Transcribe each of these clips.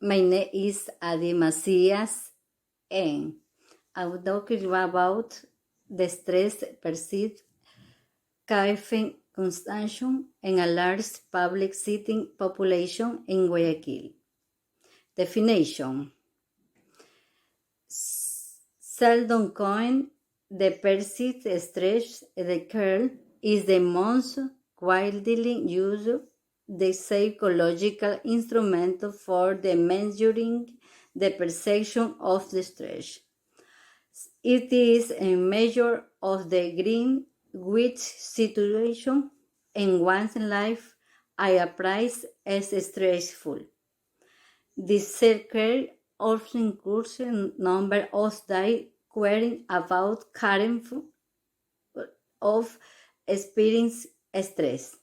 My name is Adi Macias, and I will talk about the stress perceived caffeine consumption in a large public sitting population in Guayaquil. Definition: Seldom coin, the perceived stress curve is the most widely used the psychological instrument for the measuring the perception of the stress. It is a measure of the degree which situation in one's life appears as stressful. This circle also includes a number of those querying about current of experience stress.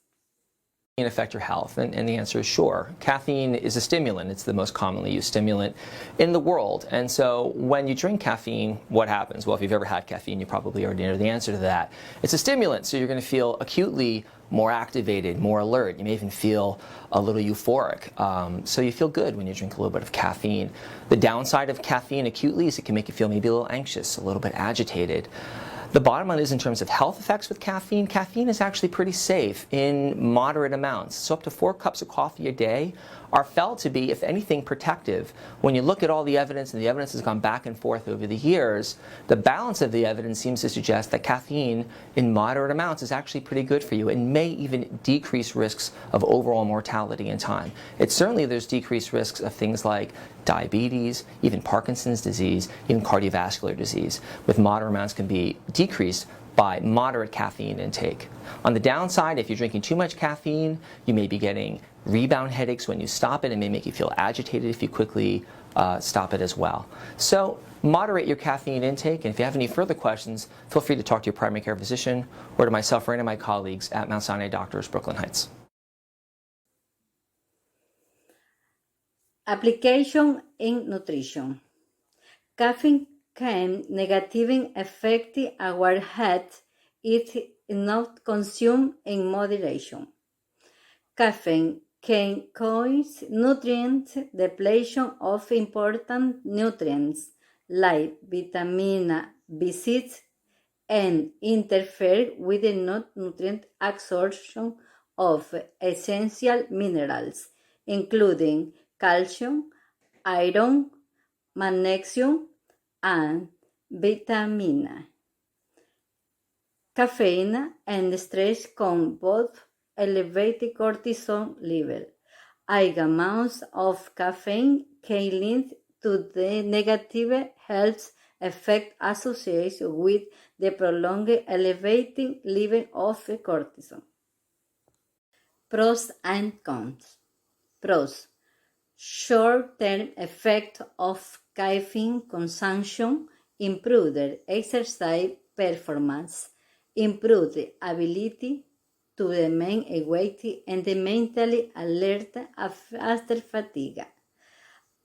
Affect your health? And the answer is sure. Caffeine is a stimulant. It's the most commonly used stimulant in the world. And so when you drink caffeine, what happens? Well, if you've ever had caffeine, you probably already know the answer to that. It's a stimulant, so you're going to feel acutely more activated, more alert. You may even feel a little euphoric. So you feel good when you drink a little bit of caffeine. The downside of caffeine acutely is it can make you feel maybe a little anxious, a little bit agitated. The bottom line is, in terms of health effects with caffeine, caffeine is actually pretty safe in moderate amounts. So up to 4 cups of coffee a day are felt to be, if anything, protective. When you look at all the evidence, and the evidence has gone back and forth over the years, the balance of the evidence seems to suggest that caffeine in moderate amounts is actually pretty good for you and may even decrease risks of overall mortality in time. There's decreased risks of things like diabetes, even Parkinson's disease, even cardiovascular disease, with moderate amounts can be decreased by moderate caffeine intake. On the downside, if you're drinking too much caffeine, you may be getting rebound headaches when you stop it. It may make you feel agitated if you quickly stop it as well. So moderate your caffeine intake, and if you have any further questions, feel free to talk to your primary care physician or to myself or any of my colleagues at Mount Sinai Doctors, Brooklyn Heights. Application in nutrition. Caffeine can negatively affect our health if not consumed in moderation. Caffeine can cause nutrient depletion of important nutrients like vitamin B6 and interfere with the nutrient absorption of essential minerals, including calcium, iron, magnesium, and vitamin. Caffeine and stress can both elevate cortisol level. High amounts of caffeine can lead to the negative health effect associated with the prolonged elevated level of cortisol. Pros and cons. Pros. Short-term effect of caffeine consumption: improved exercise performance, improved ability to remain awake and mentally alert after fatigue,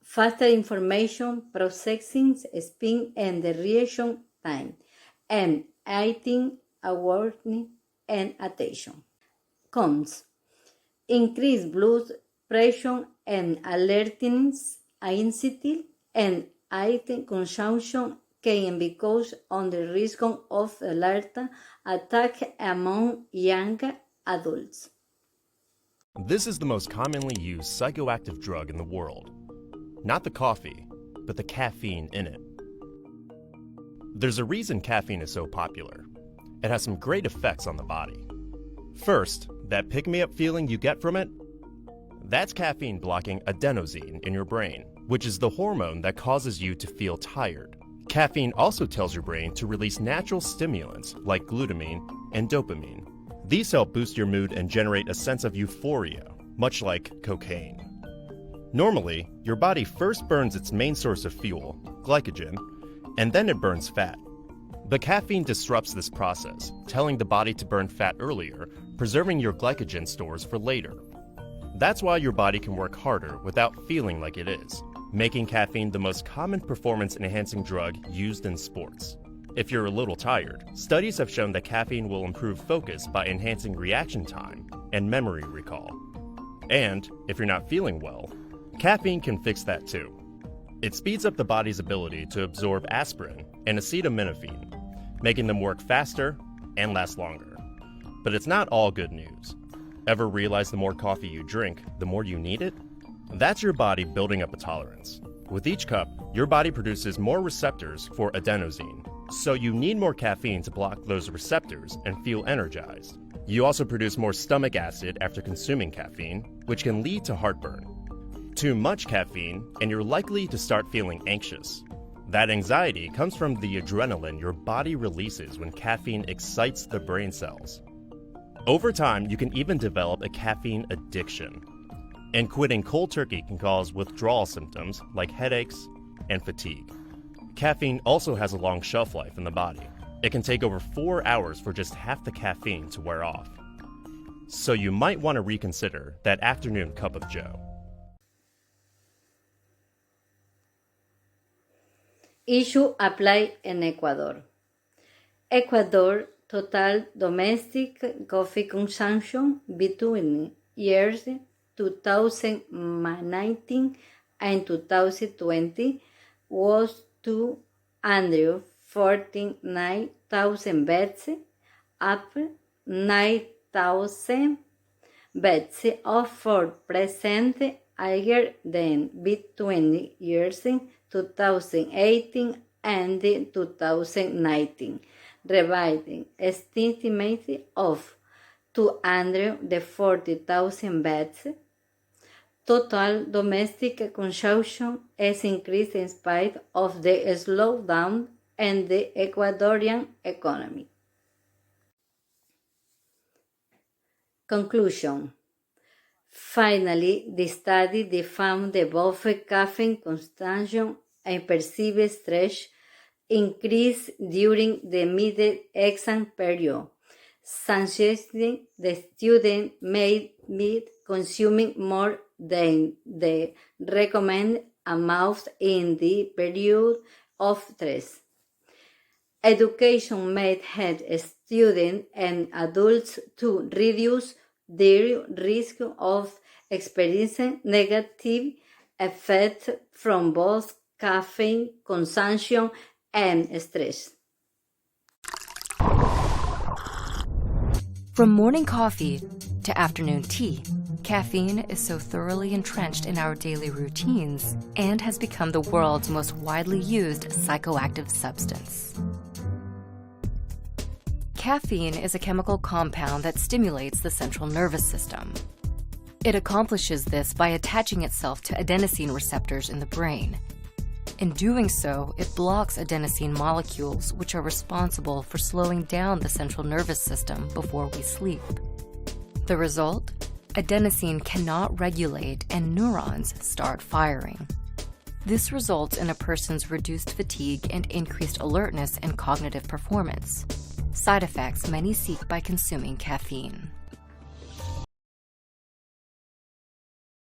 faster information processing speed and reaction time, and heightened awareness and attention. Cons: increased blood pressure and alertness, anxiety, and heightened consumption can be caused on the risk of alert attack among young adults. This is the most commonly used psychoactive drug in the world. Not the coffee, but the caffeine in it. There's a reason caffeine is so popular. It has some great effects on the body. First, that pick-me-up feeling you get from it, that's caffeine blocking adenosine in your brain, which is the hormone that causes you to feel tired. Caffeine also tells your brain to release natural stimulants like glutamine and dopamine. These help boost your mood and generate a sense of euphoria, much like cocaine. Normally, your body first burns its main source of fuel, glycogen, and then it burns fat. But caffeine disrupts this process, telling the body to burn fat earlier, preserving your glycogen stores for later. That's why your body can work harder without feeling like it is, making caffeine the most common performance-enhancing drug used in sports. If you're a little tired, studies have shown that caffeine will improve focus by enhancing reaction time and memory recall. And if you're not feeling well, Caffeine can fix that too. It speeds up the body's ability to absorb aspirin and acetaminophen, making them work faster and last longer. But it's not all good news. Ever realize the more coffee you drink, the more you need it? That's your body building up a tolerance. With each cup, your body produces more receptors for adenosine, so you need more caffeine to block those receptors and feel energized. You also produce more stomach acid after consuming caffeine, which can lead to heartburn. Too much caffeine, and you're likely to start feeling anxious. That anxiety comes from the adrenaline your body releases when caffeine excites the brain cells. Over time, you can even develop a caffeine addiction. And quitting cold turkey can cause withdrawal symptoms like headaches and fatigue. Caffeine also has a long shelf life in the body. It can take over 4 hours for just half the caffeine to wear off. So you might want to reconsider that afternoon cup of joe. Issue apply in Ecuador. Ecuador total domestic coffee consumption between years 2019 and 2020 was 249,000 beds, up 9,000 beds of 4% higher than between years 2018 and 2019, revising estimate of 240,000 beds. Total domestic consumption has increased in spite of the slowdown in the Ecuadorian economy. Conclusion. Finally, the study found that both caffeine consumption and perceived stress increased during the mid-exam period, suggesting the student may be consuming more than the recommended amount in the period of stress. Education may help students and adults to reduce their risk of experiencing negative effects from both caffeine consumption and stress. From morning coffee to afternoon tea, caffeine is so thoroughly entrenched in our daily routines and has become the world's most widely used psychoactive substance. Caffeine is a chemical compound that stimulates the central nervous system. It accomplishes this by attaching itself to adenosine receptors in the brain. In doing so, it blocks adenosine molecules, which are responsible for slowing down the central nervous system before we sleep. The result? Adenosine cannot regulate and neurons start firing. This results in a person's reduced fatigue and increased alertness and cognitive performance, side effects many seek by consuming caffeine.